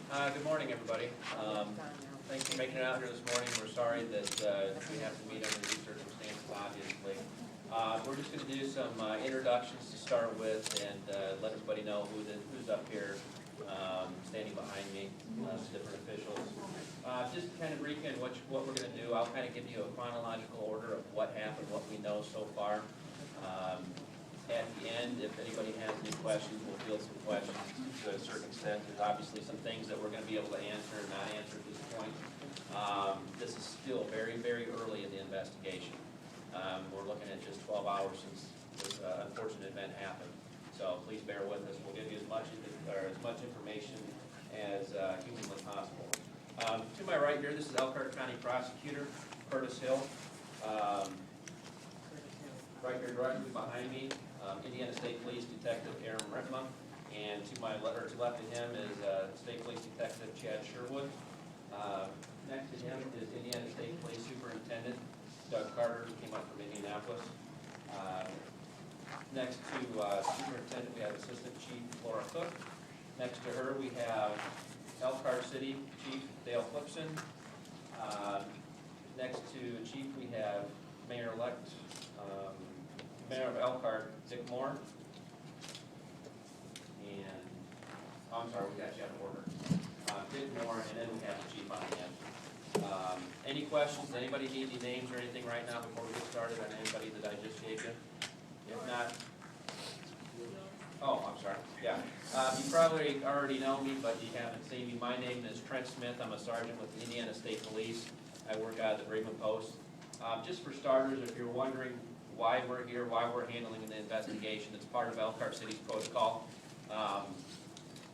Good morning, everybody. Thanks for making it out here this morning. We're sorry that we have to meet under these circumstances, obviously. We're just going to do some introductions to start with and let everybody know who's up here standing behind me, different officials. Just to kind of recap what we're going to do, I'll kind of give you a chronological order of what happened, what we know so far. At the end, if anybody has any questions, we'll field some questions to a certain extent. There's obviously some things that we're going to be able to answer and not answer at this point. This is still very, very early in the investigation. We're looking at just 12 hours since this unfortunate event happened. So please bear with us. We'll give you as much information as humanly possible. To my right here, this is Elkhart County Prosecutor Curtis Hill. Right here directly behind me, Indiana State Police Detective Aaron Ritma, and to my left of him is State Police Detective Chad Sherwood. Next to him is Indiana State Police Superintendent Doug Carter, who came up from Indianapolis. Next to Superintendent, we have Assistant Chief Laura Cook. Next to her, we have Elkhart City Chief Dale Flipson. Next to Chief, we have Mayor-elect Mayor of Elkhart, Dick Moore. And, oh, I'm sorry, we got you out of order. Dick Moore, and then we have the Chief on the end. Any questions? Anybody need any names or anything right now before we get started on anybody that I just gave you? If not, oh, I'm sorry, yeah. You probably already know me, but you haven't seen me. My name is Trent Smith. I'm a sergeant with the Indiana State Police. I work out of the Braveman Post. Just for starters, if you're wondering why we're here, why we're handling the investigation, it's part of Elkhart City's protocol.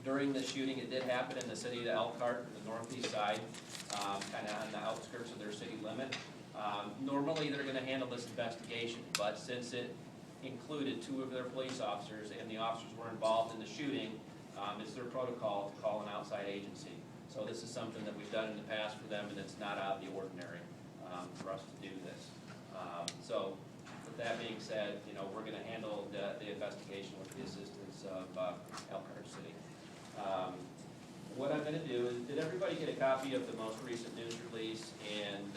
During the shooting, it did happen in the city of Elkhart, the northeast side, kind of on the outskirts of their city limit. Normally, they're going to handle this investigation, but since it included 2 of their police officers and the officers were involved in the shooting, it's their protocol to call an outside agency. So this is something that we've done in the past for them, and it's not out of the ordinary for us to do this. So with that being said, we're going to handle the investigation with the assistance of Elkhart City. What I'm going to do is, did everybody get a copy of the most recent news release and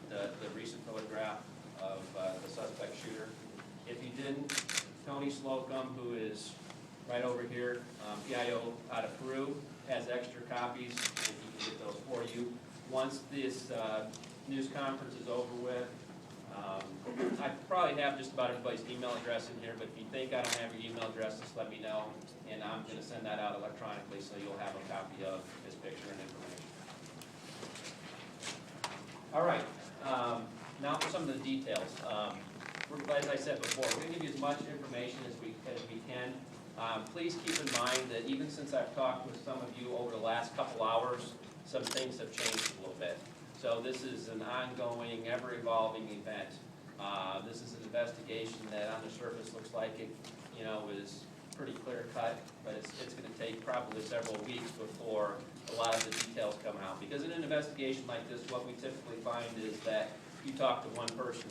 the recent photograph of the suspect shooter? If you didn't, Tony Slocum, who is right over here, PIO out of Peru, has extra copies, and he can get those for you. Once this news conference is over with, I probably have just about everybody's email address in here, but if you think I don't have your email address, just let me know, and I'm going to send that out electronically so you'll have a copy of this picture and information. All right, now for some of the details. As I said before, we're going to give you as much information as we can. Please keep in mind that even since I've talked with some of you over the last couple hours, some things have changed a little bit. So this is an ongoing, ever-evolving event. This is an investigation that on the surface looks like it, is pretty clear-cut, but it's going to take probably several weeks before a lot of the details come out. Because in an investigation like this, what we typically find is that you talk to one person,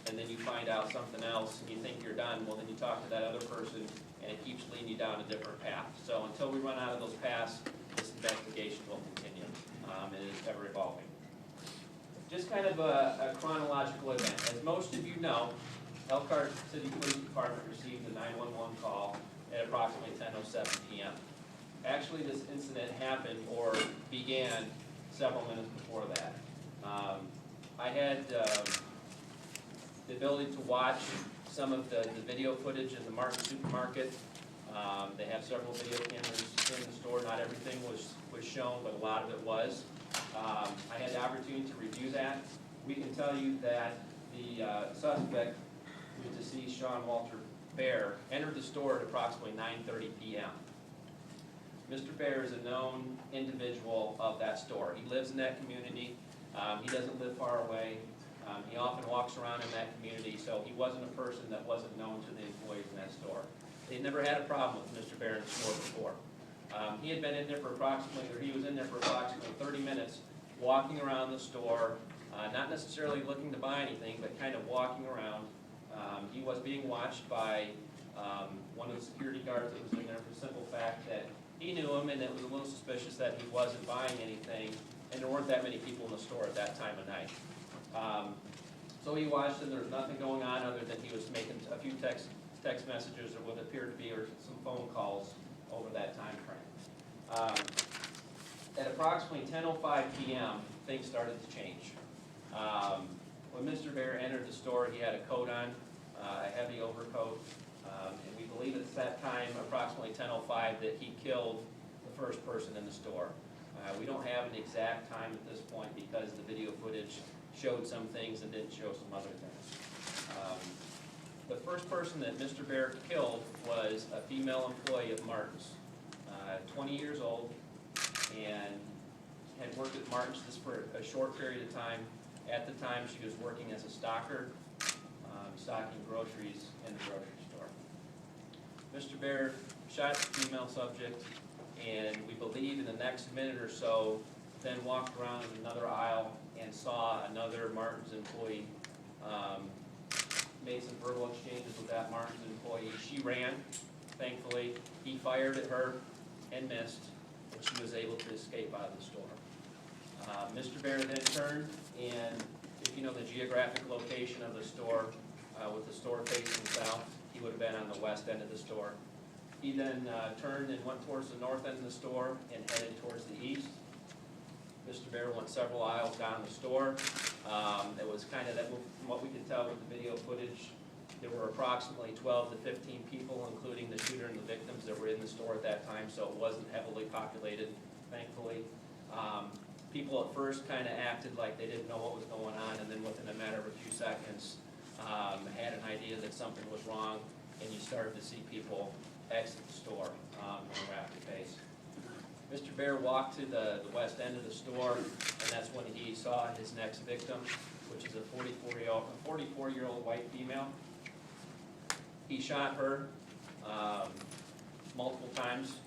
and then you find out something else, and you think you're done. Well, then you talk to that other person, and it keeps leading you down a different path. So until we run out of those paths, this investigation will continue, and it is ever-evolving. Just kind of a chronological event. As most of you know, Elkhart City Police Department received a 911 call at approximately 10:07 p.m. Actually, this incident happened or began several minutes before that. I had the ability to watch some of the video footage in the Martin supermarket. They have several video cameras in the store. Not everything was shown, but a lot of it was. I had the opportunity to review that. We can tell you that the suspect, who is deceased Sean Walter Bear, entered the store at approximately 9:30 p.m. Mr. Bear is a known individual of that store. He lives in that community. He doesn't live far away. He often walks around in that community, so he wasn't a person that wasn't known to the employees in that store. They never had a problem with Mr. Bear in the store before. He had been in there for he was in there for approximately 30 minutes, walking around the store, not necessarily looking to buy anything, but kind of walking around. He was being watched by one of the security guards that was in there for the simple fact that he knew him, and it was a little suspicious that he wasn't buying anything, and there weren't that many people in the store at that time of night. So he watched, and there was nothing going on other than he was making a few text messages or what appeared to be or some phone calls over that time frame. At approximately 10:05 p.m., things started to change. When Mr. Bear entered the store, he had a coat on, a heavy overcoat, and we believe it's that time, approximately 10:05, that he killed the first person in the store. We don't have an exact time at this point because the video footage showed some things and didn't show some other things. The first person that Mr. Bear killed was a female employee of Martin's, 20 years old, and had worked at Martin's just for a short period of time. At the time, she was working as a stocker, stocking groceries in the grocery store. Mr. Bear shot the female subject, and we believe in the next minute or so, then walked around in another aisle and saw another Martin's employee, made some verbal exchanges with that Martin's employee. She ran, thankfully. He fired at her and missed, and she was able to escape out of the store. Mr. Bear then turned, and if you know the geographic location of the store, with the store facing south, he would have been on the west end of the store. He then turned and went towards the north end of the store and headed towards the east. Mr. Bear went several aisles down the store. It was kind of that, from what we could tell with the video footage, there were approximately 12 to 15 people, including the shooter and the victims, that were in the store at that time, so it wasn't heavily populated, thankfully. People at first kind of acted like they didn't know what was going on, and then within a matter of a few seconds, had an idea that something was wrong, and you started to see people exit the store on a rapid pace. Mr. Bear walked to the west end of the store, and that's when he saw his next victim, which is a 44-year-old white female. He shot her multiple times,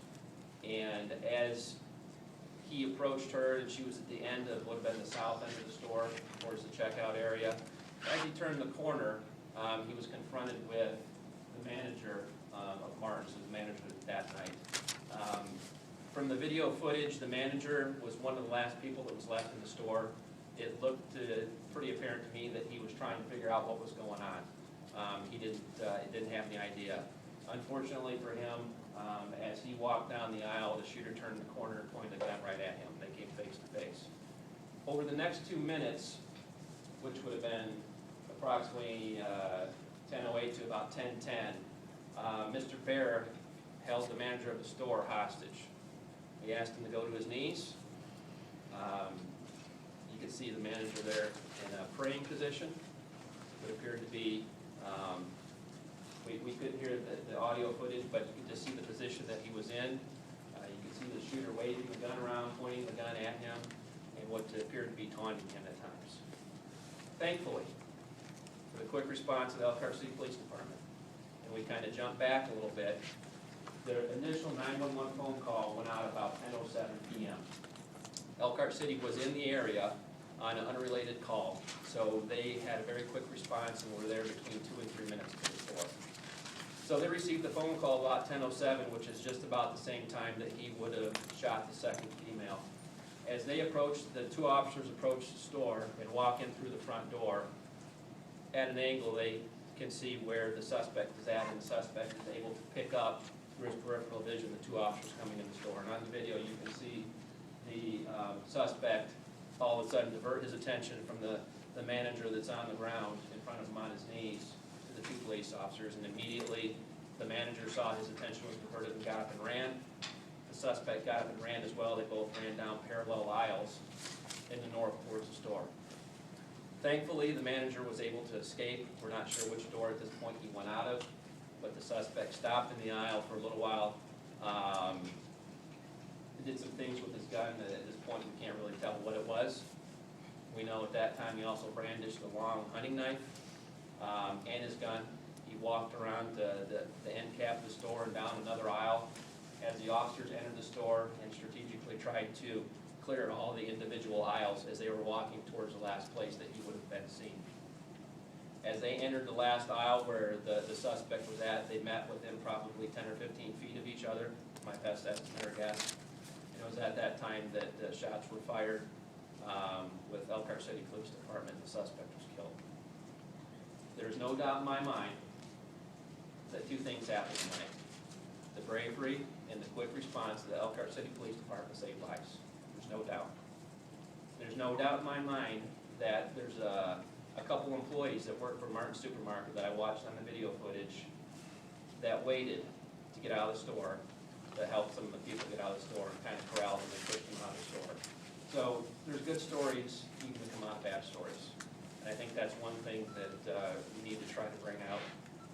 and as he approached her, and she was at the end of what would have been the south end of the store, towards the checkout area. As he turned the corner, he was confronted with the manager of Martin's, the manager that night. From the video footage, the manager was one of the last people that was left in the store. It looked pretty apparent to me that he was trying to figure out what was going on. He didn't have any idea. Unfortunately for him, as he walked down the aisle, the shooter turned the corner and pointed the gun right at him. They came face to face. Over the next 2 minutes, which would have been approximately 10:08 to about 10:10, Mr. Bear held the manager of the store hostage. He asked him to go to his knees. You can see the manager there in a praying position. It appeared to be, we couldn't hear the audio footage, but you could just see the position that he was in. You could see the shooter waving the gun around, pointing the gun at him, and what appeared to be taunting him at times. Thankfully, for the quick response of the Elkhart City Police Department, and we kind of jumped back a little bit, the initial 911 phone call went out about 10:07 p.m. Elkhart City was in the area on an unrelated call, so they had a very quick response and were there between 2 and 3 minutes to the store. So they received the phone call about 10:07, which is just about the same time that he would have shot the second female. As they approached, the two officers approached the store and walk in through the front door. At an angle, they can see where the suspect is at, and the suspect is able to pick up through his peripheral vision the two officers coming in the store. And on the video, you can see the suspect all of a sudden divert his attention from the manager that's on the ground in front of him on his knees to the two police officers, and immediately the manager saw his attention was diverted and got up and ran. The suspect got up and ran as well. They both ran down parallel aisles in the north towards the store. Thankfully, the manager was able to escape. We're not sure which door at this point he went out of, but the suspect stopped in the aisle for a little while. He did some things with his gun that at this point we can't really tell what it was. We know at that time he also brandished a long hunting knife and his gun. He walked around the end cap of the store and down another aisle as the officers entered the store and strategically tried to clear all the individual aisles as they were walking towards the last place that he would have been seen. As they entered the last aisle where the suspect was at, they met within probably 10 or 15 feet of each other. my best estimate or guess. It was at that time that shots were fired with Elkhart City Police Department. The suspect was killed. There's no doubt in my mind that two things happened tonight. The bravery and the quick response of the Elkhart City Police Department saved lives. There's no doubt. There's no doubt in my mind that there's a couple employees that work for Martin's Supermarket that I watched on the video footage that waited to get out of the store, to help some of the people get out of the store and kind of corral them and push them out of the store. So there's good stories, even come out of bad stories. And I think that's one thing that we need to try to bring out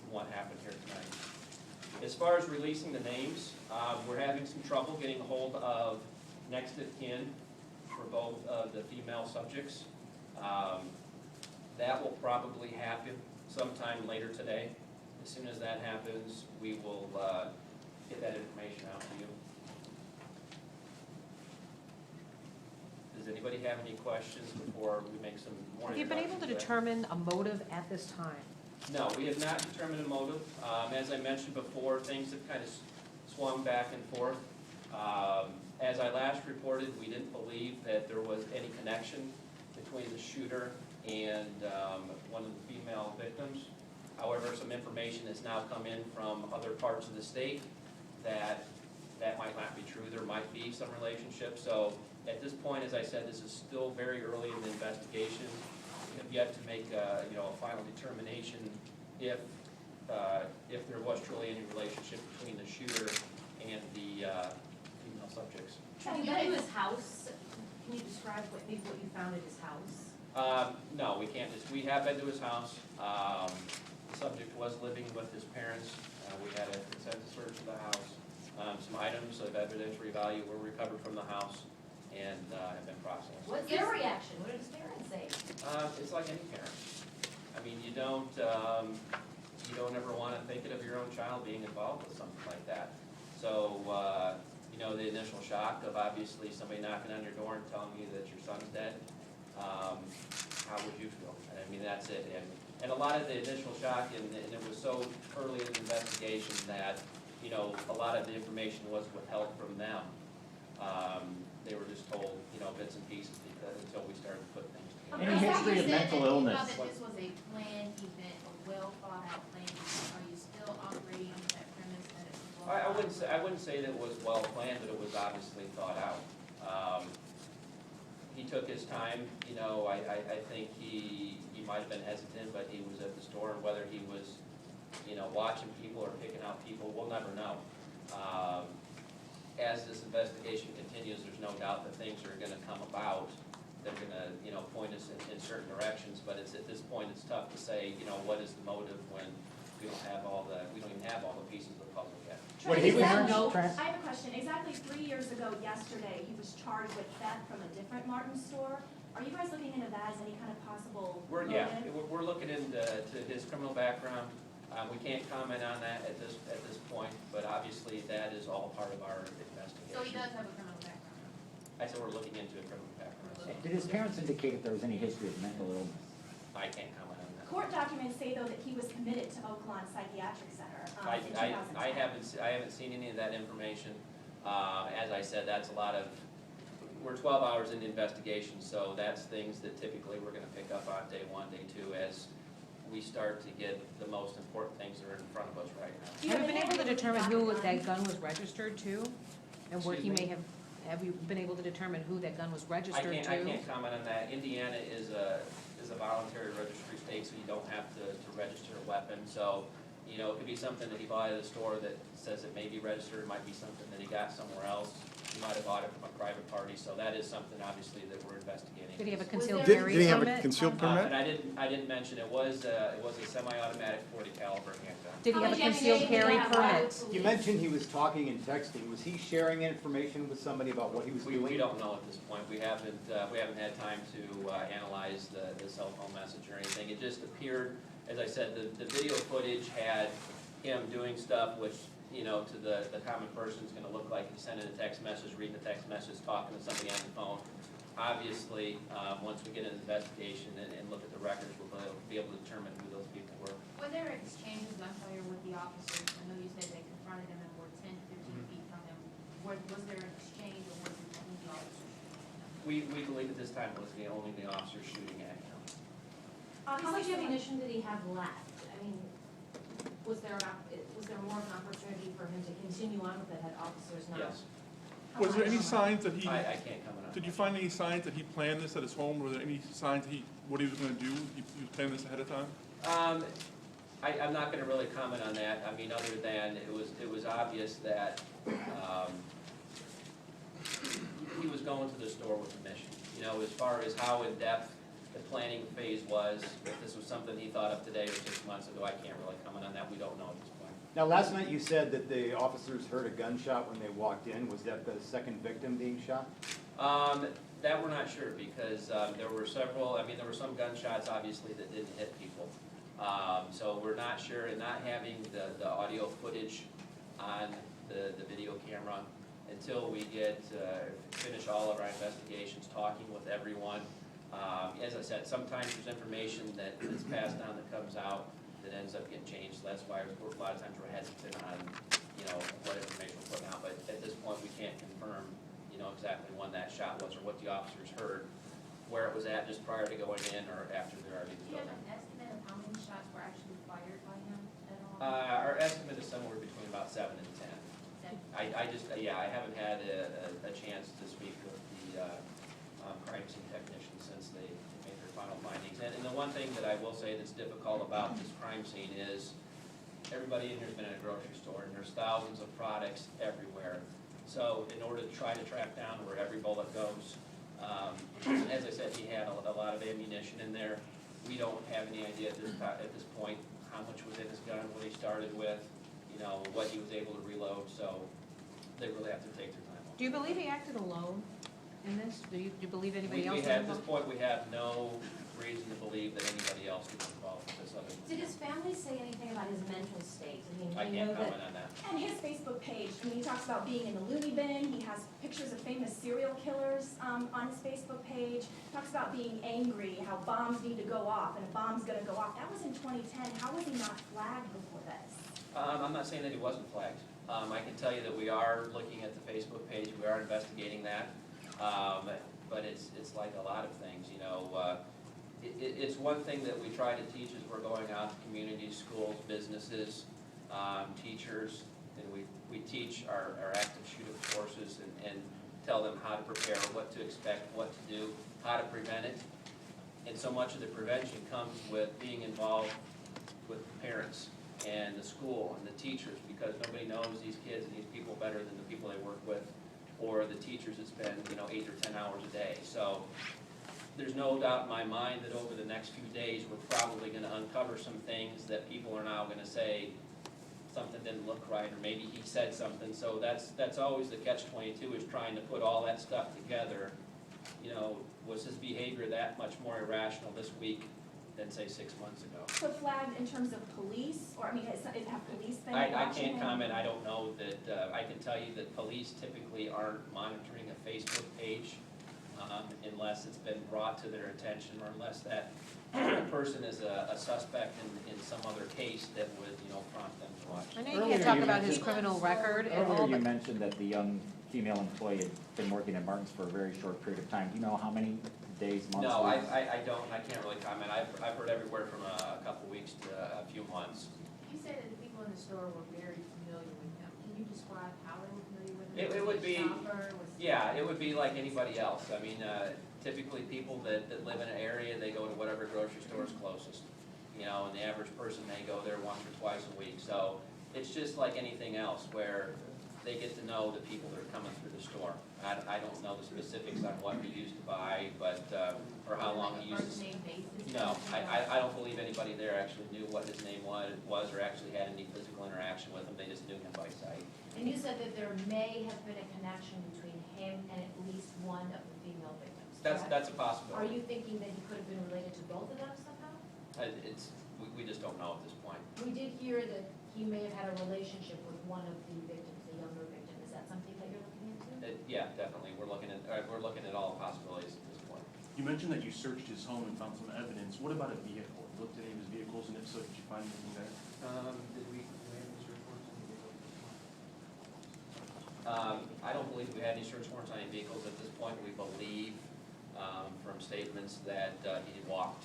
from what happened here tonight. As far as releasing the names, we're having some trouble getting a hold of next of kin for both of the female subjects. That will probably happen sometime later today. As soon as that happens, we will get that information out to you. Does anybody have any questions before we make some more? Have you been able to determine a motive at this time? No, we have not determined a motive. As I mentioned before, things have kind of swung back and forth. As I last reported, we didn't believe that there was any connection between the shooter and one of the female victims. However, some information has now come in from other parts of the state that might not be true. There might be some relationship. So at this point, as I said, this is still very early in the investigation. We have yet to make a final determination if there was truly any relationship between the shooter and the female subjects. Have you been to his house? Can you describe what you found at his house? No, we can't. We have been to his house. The subject was living with his parents. We had a consent to search of the house. Some items of evidentiary value were recovered from the house and have been processed. What's their reaction? What did his parents say? It's like any parent. I mean, you don't ever want to think of your own child being involved with something like that. So, the initial shock of obviously somebody knocking on your door and telling you that your son's dead, how would you feel? And I mean, that's it. And a lot of the initial shock, and it was so early in the investigation that, a lot of the information was withheld from them. They were just told, bits and pieces until we started to put things together. Any history of mental illness? You thought that this was a planned event, a well-thought-out plan. Are you still operating under that premise that it was well-thought-out? I wouldn't say that it was well planned, but it was obviously thought out. He took his time. I think he might have been hesitant, but he was at the store, and whether he was, watching people or picking out people, we'll never know. As this investigation continues, there's no doubt that things are going to come about that are going to, point us in certain directions. But at this point, it's tough to say, what is the motive when we don't even have all the pieces of the puzzle yet. What he was I have a question. Exactly 3 years ago yesterday, he was charged with theft from a different Martin store. Are you guys looking into that as any kind of possible motive? We're looking into his criminal background. We can't comment on that at this point, but obviously that is all part of our investigation. So he does have a criminal background? I said we're looking into a criminal background. Did his parents indicate if there was any history of mental illness? I can't comment on that. Court documents say, though, that he was committed to Oaklawn Psychiatric Center in 2010. I haven't seen any of that information. As I said, that's a lot of, we're 12 hours in the investigation, so that's things that typically we're gonna pick up on day one, day two, as we start to get the most important things that are in front of us right now. Have you been able to determine who that gun was registered to? And where he Excuse me? may have you been able to determine who that gun was registered to? I can't comment on that. Indiana is a voluntary registry state, so you don't have to register a weapon. So, it could be something that he bought at a store that says it may be registered. It might be something that he got somewhere else. He might have bought it from a private party. So that is something, obviously, that we're investigating. Did he have a Was concealed there- carry Did he have a permit? concealed permit? And I didn't mention, it was a semi-automatic .40 caliber handgun. Did he have a concealed carry permit? You mentioned he was talking and texting. Was he sharing information with somebody about what he was doing? We don't know at this point. We haven't had time to analyze the cell phone message or anything. It just appeared, as I said, the video footage had him doing stuff which, to the common person is gonna look like he's sending a text message, reading a text message, talking to somebody on the phone. Obviously, once we get an investigation and look at the records, we'll be able to determine who those people were. Were there exchanges, gunfire with the officers? I know you said they confronted him and were 10, 15 feet from him. was there an exchange or was it only the officers? We believe at this time it was only the officer shooting at him. How much Obviously, ammunition did he have left? I mean, was there more of an opportunity for him to continue on with it had officers not? Yes. How Was there much? any signs that he, I can't comment on that. did you find any signs that he planned this at his home? Were there any signs that what he was gonna do? He was planning this ahead of time? I'm not gonna really comment on that, I mean, other than it was obvious that, he was going to the store with a mission. You know, as far as how in-depth the planning phase was, if this was something he thought of today or 6 months ago, I can't really comment on that, we don't know at this point. Now, last night you said that the officers heard a gunshot when they walked in. Was that the second victim being shot? That we're not sure, because, there were several, I mean, there were some gunshots, obviously, that didn't hit people. So we're not sure, and not having the audio footage on the video camera until we finish all of our investigations, talking with everyone. As I said, sometimes there's information that's passed down that comes out that ends up getting changed, so that's why a lot of times we're hesitant on, what information we're putting out, but at this point, we can't confirm, exactly when that shot was or what the officers heard, where it was at just prior to going in or after they're already Do you have building. an estimate of how many shots were actually fired by him at all? Our estimate is somewhere between about 7 and 10. I haven't had a chance to speak with the crime scene technicians since they made their final findings. And the one thing that I will say that's difficult about this crime scene is everybody in here has been in a grocery store, and there's thousands of products everywhere. So in order to try to track down where every bullet goes, as I said, he had a lot of ammunition in there. We don't have any idea at this point how much was in his gun, what he started with, what he was able to reload, so they really have to take their time. Do you believe he acted alone in this? Do you believe anybody else? At this point, we have no reason to believe that anybody else was involved with this other than. Did his family say anything about his mental state? I mean, I do you know can't that? comment on that. And his Facebook page, I mean, he talks about being in the loony bin, he has pictures of famous serial killers on his Facebook page, talks about being angry, how bombs need to go off, and a bomb's gonna go off. That was in 2010, how was he not flagged before this? I'm not saying that he wasn't flagged. I can tell you that we are looking at the Facebook page, we are investigating that. But it's like a lot of things, it's one thing that we try to teach as we're going out to communities, schools, businesses, teachers, and we teach our active shooter forces and tell them how to prepare, what to expect, what to do, how to prevent it. And so much of the prevention comes with being involved with parents and the school and the teachers, because nobody knows these kids and these people better than the people they work with, or the teachers that spend 8 or 10 hours a day. So there's no doubt in my mind that over the next few days, we're probably gonna uncover some things that people are now gonna say something didn't look right, or maybe he said something. So that's always the catch-22, is trying to put all that stuff together. Was his behavior that much more irrational this week than, say, 6 months ago? So flagged in terms of police, or, I mean, have police been I watching can't him? comment, I don't know that, I can tell you that police typically aren't monitoring a Facebook page unless it's been brought to their attention, or unless that person is a suspect in some other case that would, prompt them to watch. I know you Earlier can't talk you about his mentioned- criminal record at all, Earlier you but mentioned that the young female employee had been working at Martin's for a very short period of time. Do you know how many days, months? No, weeks? I don't, I can't really comment. I've heard everywhere from a couple weeks to a few months. You said that the people in the store were very familiar with him. Can you describe how they were familiar with him? It would Was he a be- shopper? Was he- Yeah, it would be like anybody else. I mean, typically people that live in an area, they go to whatever grocery store is closest. And the average person may go there once or twice a week. So it's just like anything else, where they get to know the people that are coming through the store. I don't know the specifics on what he used to buy, but, or how long he Like a used to. first name basis? No, I don't believe anybody there actually knew what his name was, or actually had any physical interaction with him. They just knew him by sight. And you said that there may have been a connection between him and at least one of the female victims, correct? That's a Are possibility. you thinking that he could have been related to both of them somehow? We just don't know at this point. We did hear that he may have had a relationship with one of the victims, the younger victim. Is that something that you're looking into? Yeah, definitely. We're looking at all possibilities at this point. You mentioned that you searched his home and found some evidence. What about a vehicle? Looked at any of his vehicles, and if so, did you find anything there? Did we have these reports? I don't believe we had any search warrants on any vehicles at this point. We believe, from statements that, he walked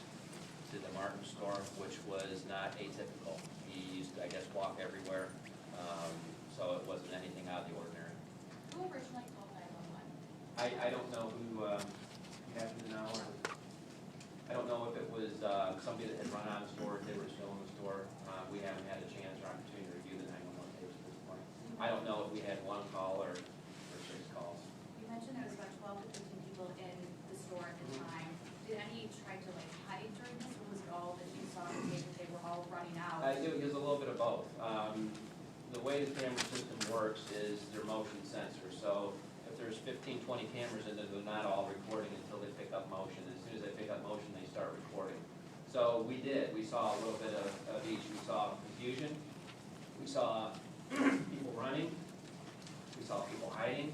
to the Martin store, which was not atypical. He used to, I guess, walk everywhere, so it wasn't anything out of the ordinary. Who originally called 911? I don't know who, you happen to know, or, I don't know if it was, somebody that had run out of the store, if they were still in the store. We haven't had a chance or opportunity to review the 911 tapes at this point. I don't know if we had one call or 6 calls. You mentioned there was about 12 to 15 people in the store at the time. Did any try to like hide during this, or was it all that you saw on the tape that they were all running out? It was a little bit of both. The way the camera system works is they're motion sensors, so if there's 15, 20 cameras in there, they're not all recording until they pick up motion. As soon as they pick up motion, they start recording. So we did, we saw a little bit of each. We saw confusion, we saw people running, we saw people hiding,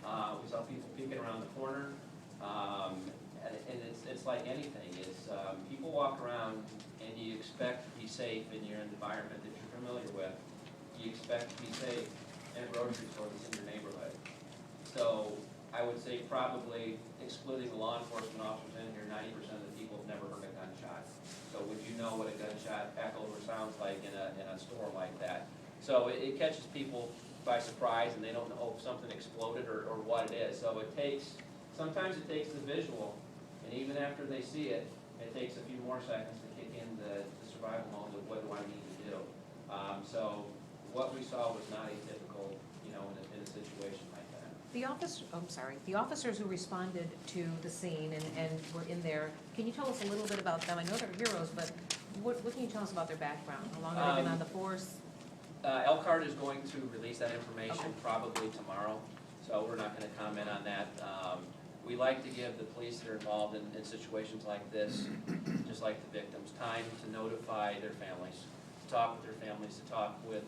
we saw people peeking around the corner. And it's like anything, it's, people walk around and you expect to be safe in your environment that you're familiar with. You expect to be safe in a grocery store that's in your neighborhood. So I would say probably excluding the law enforcement officers in here, 90% of the people have never heard a gunshot. So would you know what a gunshot echoes or sounds like in a store like that? So it catches people by surprise and they don't know if something exploded or what it is. So sometimes it takes the visual, and even after they see it, it takes a few more seconds to kick in the survival mode of what do I need to do. So what we saw was not atypical, in a situation like that. The officers who responded to the scene and were in there, can you tell us a little bit about them? I know they're heroes, but what can you tell us about their background? How long have they been on the force? Elkhart is going to release that information Okay. probably tomorrow, so we're not gonna comment on that. We like to give the police that are involved in situations like this, just like the victims, time to notify their families, to talk with their families, to talk with,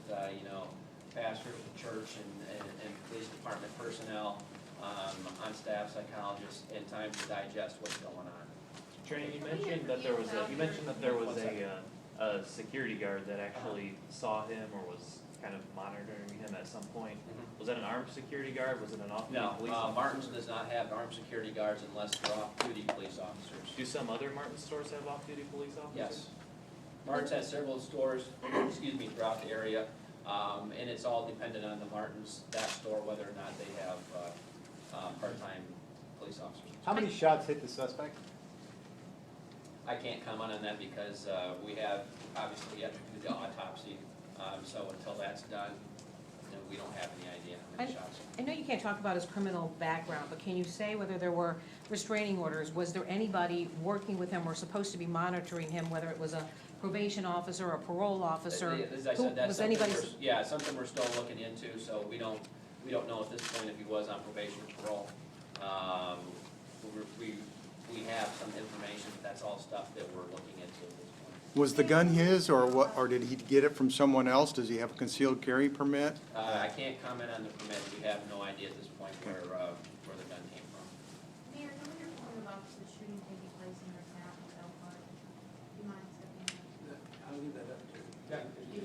pastors of church and police department personnel, on staff, psychologists, and time to digest what's going on. Trina, you mentioned that there was a security guard that actually saw him or was kind of monitoring him at some point. Was that an armed security guard? Was it an off-duty No, police officer? Martin's does not have armed security guards unless they're off-duty police officers. Do some other Martin stores have off-duty police officers? Yes. Martin's has several stores, throughout the area, and it's all dependent on the Martin's, that store, whether or not they have, part-time police officers. How many shots hit the suspect? I can't comment on that because, we have obviously yet to do the autopsy, so until that's done, we don't have any idea how many shots. I know you can't talk about his criminal background, but can you say whether there were restraining orders? Was there anybody working with him or supposed to be monitoring him, whether it was a probation officer or a parole officer? As I said, that's Was something anybody? something we're still looking into, so we don't know at this point if he was on probation or parole. We have some information, but that's all stuff that we're looking into at this point. Was the gun his, or what, or did he get it from someone else? Does he have a concealed carry permit? I can't comment on the permit, we have no idea at this point where the gun came from. Mayor, can we report about the shooting taking place in your town of Elkhart? Do you mind stepping in? I'll leave that up to you.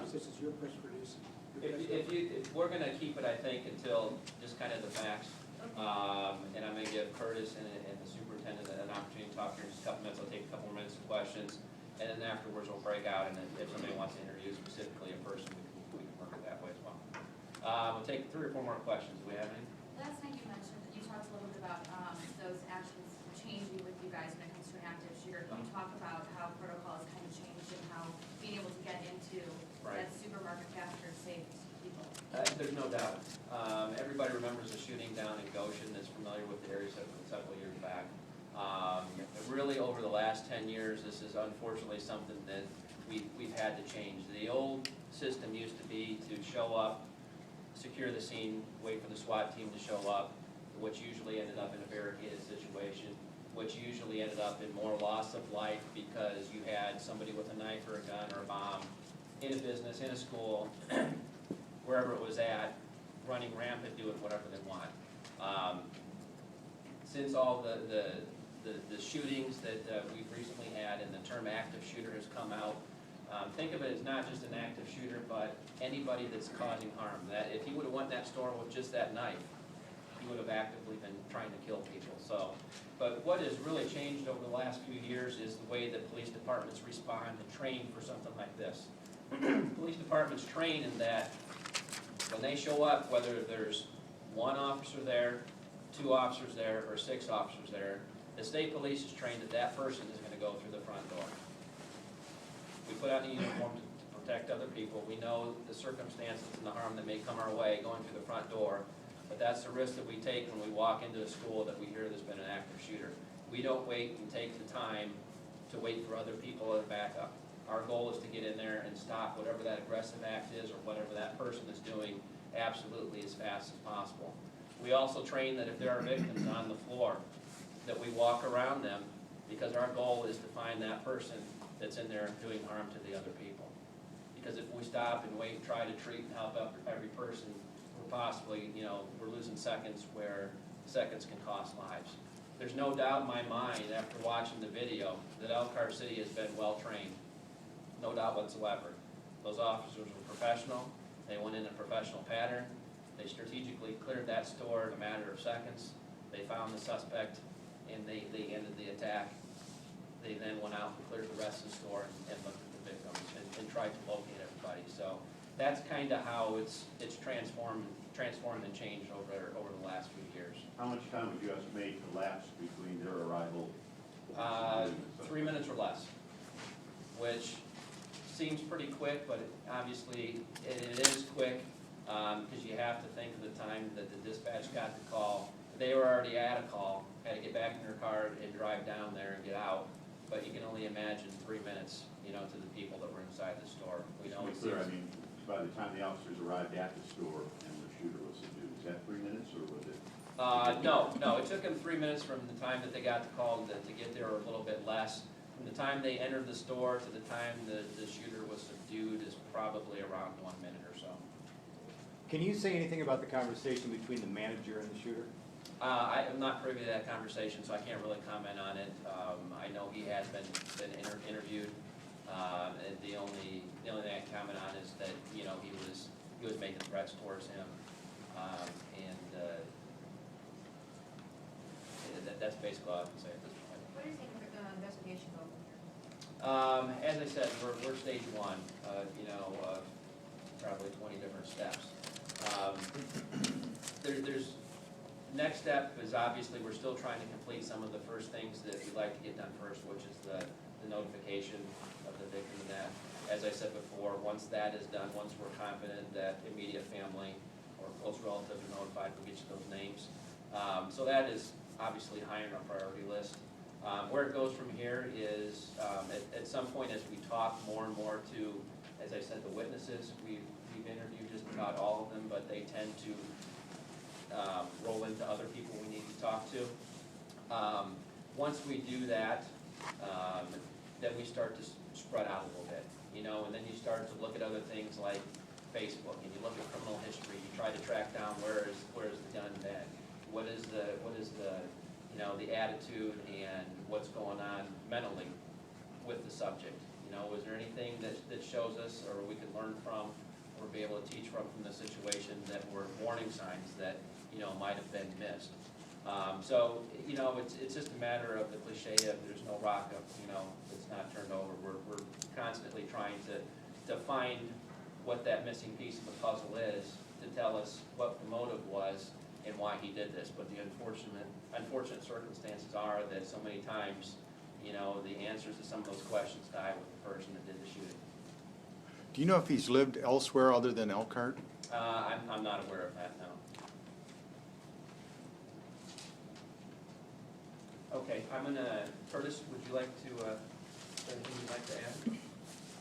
This is your press release. If we're gonna keep it, I think, until just kind of the facts, and I'm gonna give Curtis and the superintendent an opportunity to talk here in just a couple minutes. I'll take a couple more minutes of questions, and then afterwards we'll break out, and then if somebody wants to interview specifically a person, we can work it that way as well. We'll take 3 or 4 more questions. Do we have any? Last night you mentioned that you talked a little bit about those actions changing with you guys when it comes to an active shooter. Can you talk about how protocol has kind of changed and how being able to get into that supermarket faster saved people? There's no doubt. Everybody remembers the shooting down in Goshen that's familiar with the area several years back. Really, over the last 10 years, this is unfortunately something that we've had to change. The old system used to be to show up, secure the scene, wait for the SWAT team to show up, which usually ended up in a barricaded situation, which usually ended up in more loss of life because you had somebody with a knife or a gun or a bomb in a business, in a school, wherever it was at, running rampant, doing whatever they want. Since all the shootings that we've recently had and the term active shooter has come out, Think of it as not just an active shooter, but anybody that's causing harm. That if he would have went in that store with just that knife, he would have actively been trying to kill people. So, but what has really changed over the last few years is the way that police departments respond and train for something like this. Police departments train in that when they show up, whether there's one officer there, 2 officers there, or 6 officers there, the state police is trained that that person is going to go through the front door. We put out a uniform to protect other people. We know the circumstances and the harm that may come our way going through the front door, but that's the risk that we take when we walk into a school that we hear there's been an active shooter. We don't wait and take the time to wait for other people to back up. Our goal is to get in there and stop whatever that aggressive act is or whatever that person is doing absolutely as fast as possible. We also train that if there are victims on the floor, that we walk around them, because our goal is to find that person that's in there doing harm to the other people. Because if we stop and wait and try to treat and help every person, we're possibly, we're losing seconds where seconds can cost lives. There's no doubt in my mind, after watching the video, that Elkhart City has been well-trained. No doubt whatsoever. Those officers were professional. They went in a professional pattern. They strategically cleared that store in a matter of seconds. They found the suspect, and they ended the attack. They then went out and cleared the rest of the store and looked at the victims and tried to locate everybody. So that's kind of how it's transformed and changed over the last few years. How much time would you estimate elapsed between their arrival? 3 minutes or less, which seems pretty quick, but obviously it is quick, because you have to think of the time that the dispatch got the call. They were already at a call, had to get back in their car and drive down there and get out. But you can only imagine 3 minutes, to the people that were inside the store. We know Just to be clear, I mean, by the time the officers arrived at the store and the shooter was subdued, is that 3 minutes or was it? No, it took them 3 minutes from the time that they got the call to get there, or a little bit less. From the time they entered the store to the time the shooter was subdued is probably around 1 minute or so. Can you say anything about the conversation between the manager and the shooter? I am not privy to that conversation, so I can't really comment on it. I know he has been interviewed, and the only thing I can comment on is that, he was making threats towards him, that's basically all I can say at this point. What is the investigation go from here? As I said, we're stage 1, probably 20 different steps. There's next step is obviously we're still trying to complete some of the first things that we'd like to get done first, which is the notification of the victim and that. As I said before, once that is done, once we're confident that immediate family or close relatives are notified, we'll get you those names. So that is obviously high on our priority list. Where it goes from here is at some point as we talk more and more to, as I said, the witnesses, we've interviewed just about all of them, but they tend to roll into other people we need to talk to. Once we do that, then we start to spread out a little bit, and then you start to look at other things like Facebook, and you look at criminal history. You try to track down where is the gun been, what is the attitude and what's going on mentally with the subject. Is there anything that shows us or we can learn from or be able to teach from the situation that were warning signs that might have been missed. So it's just a matter of the cliche of there's no rock up, it's not turned over. We're constantly trying to find what that missing piece of the puzzle is to tell us what the motive was and why he did this. But the unfortunate circumstances are that so many times, the answers to some of those questions die with the person that did the shooting. Do you know if he's lived elsewhere other than Elkhart? I'm not aware of that, no. Okay, Curtis, would you like to, anything you'd like to add?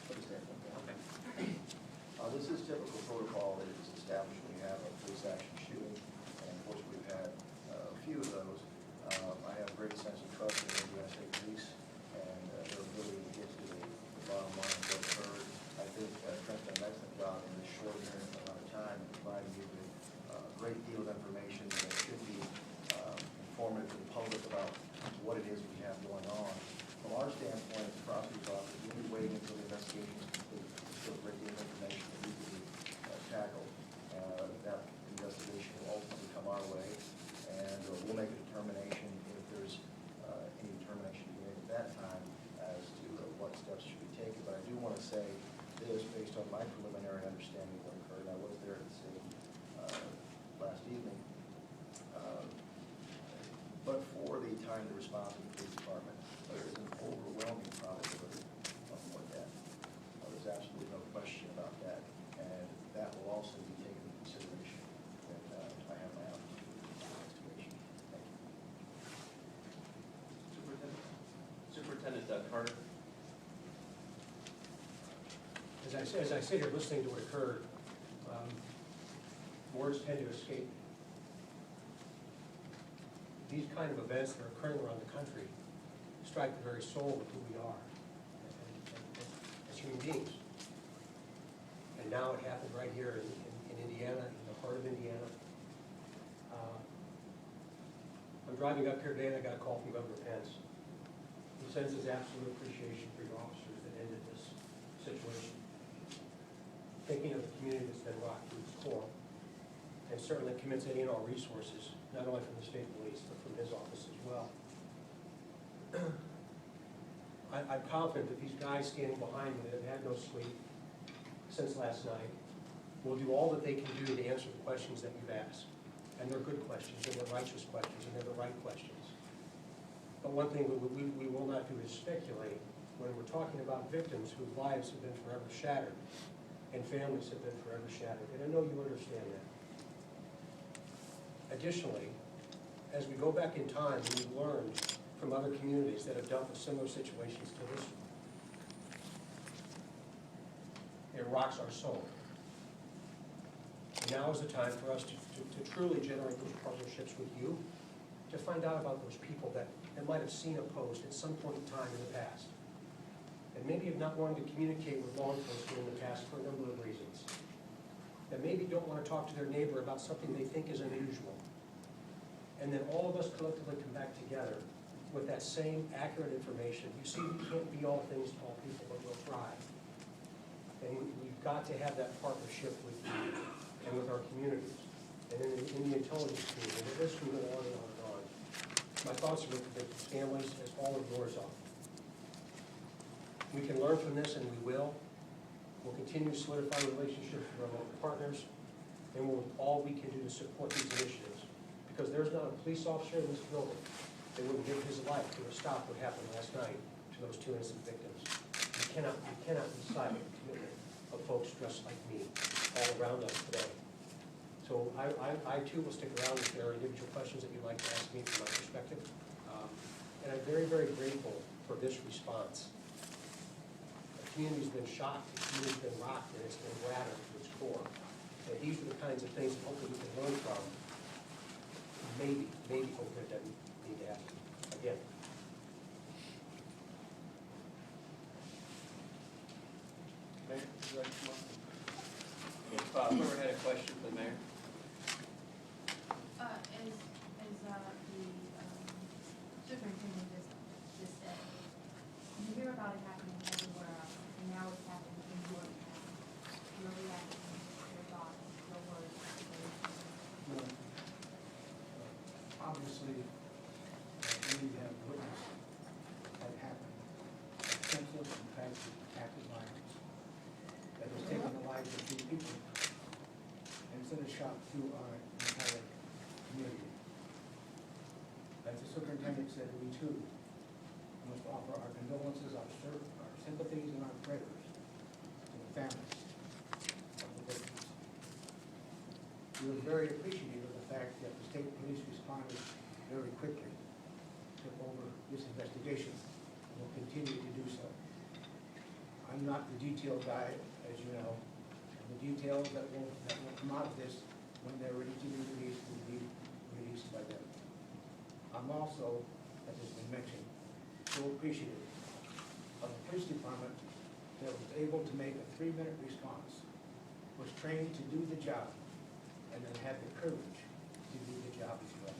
Please, Mayor. Okay. This is typical protocol that is established when you have a police action shooting, and of course we've had a few of those. I have a great sense of trust in the USA Police and their ability to get to the bottom line of what occurred. I think Trent's done an excellent job in this short amount of time in providing you with a great deal of information that should be informative to the public about what it is we have going on. From our standpoint, as the prosecutor's office, we'll be waiting until the investigation is complete. trying to respond to the police department. There is an overwhelming probability of more death. There's absolutely no question about that, and that will also be taken into consideration when I have my investigation. Thank you. Superintendent Carter? As I sit here listening to what occurred, words tend to escape me. These kind of events that are occurring around the country strike the very soul of who we are as human beings. And now it happened right here in Indiana, in the heart of Indiana. I'm driving up here today and I got a call from Governor Pence. He sends his absolute appreciation for your officers that ended this situation. Thinking of the community that's been rocked to its core, and certainly commits any and all resources, not only from the state police, but from his office as well. I'm confident that these guys standing behind me that have had no sleep since last night will do all that they can do to answer the questions that you've asked. And they're good questions, and they're righteous questions, and they're the right questions. But one thing we will not do is speculate when we're talking about victims whose lives have been forever shattered and families have been forever shattered. And I know you understand that. Additionally, as we go back in time, we've learned from other communities that have dealt with similar situations to this one. It rocks our soul. And now is the time for us to truly generate those partnerships with you, to find out about those people that might have seen a post at some point in time in the past, and maybe have not wanted to communicate with law enforcement in the past for a number of reasons, that maybe don't want to talk to their neighbor about something they think is unusual. And then all of us collectively come back together with that same accurate information. You see, we can't be all things to all people, but we'll try. And we've got to have that partnership with you and with our communities, and in the intelligence community. And this can go on and on and on. My thoughts are with the victims' families, as all of yours are. We can learn from this, and we will. We'll continue to solidify relationships with our local partners, and we'll do all we can do to support these initiatives. Because there's not a police officer in this building that wouldn't give his life to stop what happened last night to those two innocent victims. You cannot lose sight of the commitment of folks dressed like me all around us today. So I too will stick around if there are individual questions that you'd like to ask me from my perspective. And I'm very, very grateful for this response. The community's been shocked, the community's been rocked, and it's been rattled to its core. And these are the kinds of things that hopefully we can learn from. Maybe hopefully it doesn't need to happen again. Mayor, would you like to come up? If whoever had a question for the mayor. The superintendent just said, you hear about it happening everywhere else, and now it's happening in your town. Your reaction, your thoughts, your words. Obviously, we have witnessed that happen. Senseless and tragic act of violence that has taken the lives of two people and sent a shock through our entire community. As the superintendent said, we too must offer our condolences, our sympathies, and our prayers to the families of the victims. We were very appreciative of the fact that the state police responded very quickly, took over this investigation, and will continue to do so. I'm not the detail guy, as you know, and the details that will come out of this when they're ready to be released will be released by them. I'm also, as has been mentioned, so appreciative of the police department that was able to make a 3-minute response, was trained to do the job, and then had the courage to do the job as well.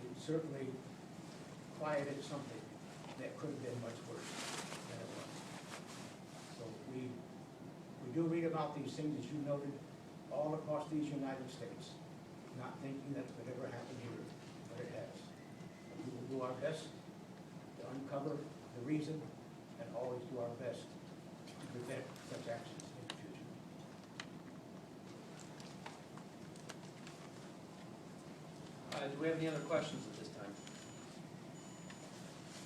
It certainly quieted something that could have been much worse than it was. So we do read about these things, as you noted, all across these United States, not thinking that it could ever happen here, but it has. We will do our best to uncover the reason and always do our best to prevent such actions in the future. Do we have any other questions at this time?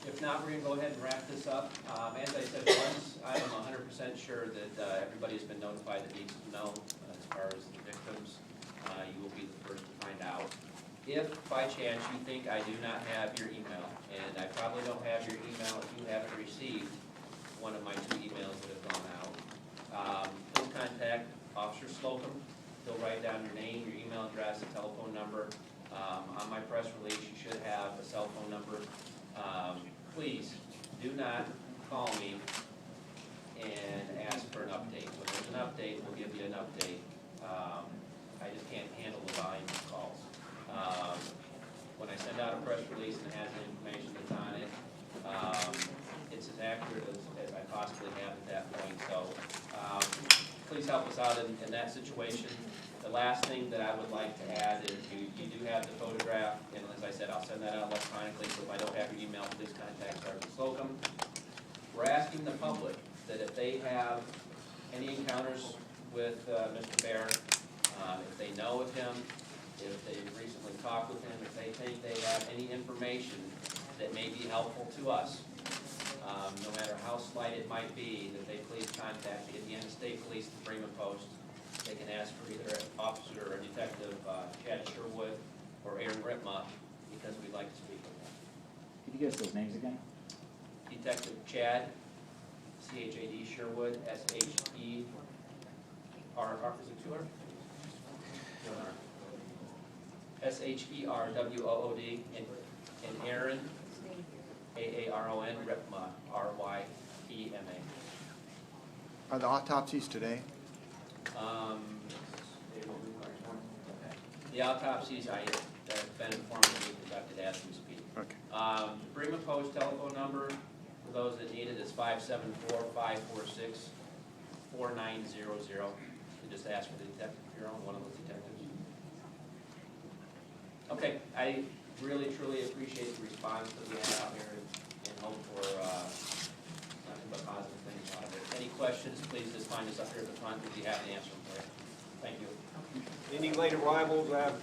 If not, we're gonna go ahead and wrap this up. As I said, once I am 100% sure that everybody's been notified that needs to know as far as the victims, you will be the first to find out. If by chance you think I do not have your email, and I probably don't have your email if you haven't received one of my 2 emails that have gone out, please contact Officer Slocum. He'll write down your name, your email address, a telephone number. On my press release, you should have a cell phone number. Please do not call me and ask for an update. When there's an update, we'll give you an update. I just can't handle the volume of calls. When I send out a press release and it has the information that's on it, it's as accurate as I possibly have at that point. So please help us out in that situation. The last thing that I would like to add is you do have the photograph, and as I said, I'll send that out electronically, so if I don't have your email, please contact Sergeant Slocum. We're asking the public that if they have any encounters with Mr. Bear, if they know of him, if they've recently talked with him, if they think they have any information that may be helpful to us, no matter how slight it might be, that they please contact the Indiana State Police, the Freeman Post. They can ask for either Officer or Detective Chad Sherwood or Aaron Ripma, because we'd like to speak with them. Could you give us those names again? Detective Chad, C-H-A-D, Sherwood, S-H-E-R, is it 2 R? S-H-E-R-W-O-O-D, and Aaron, A-A-R-O-N, Ripma, R-Y-P-M-A. Are the autopsies today? The autopsies, I have been informed to be conducted as we speak. Okay. The Bremen Post telephone number, for those that need it, is 574-546-4900. You just ask for the Detective Bureau, one of those detectives. Okay, I really, truly appreciate the response that we had out here and hope for nothing but positive things out of it. Any questions, please just find us up here at the front. We'd be happy to answer them for you. Thank you. Any late arrivals? I have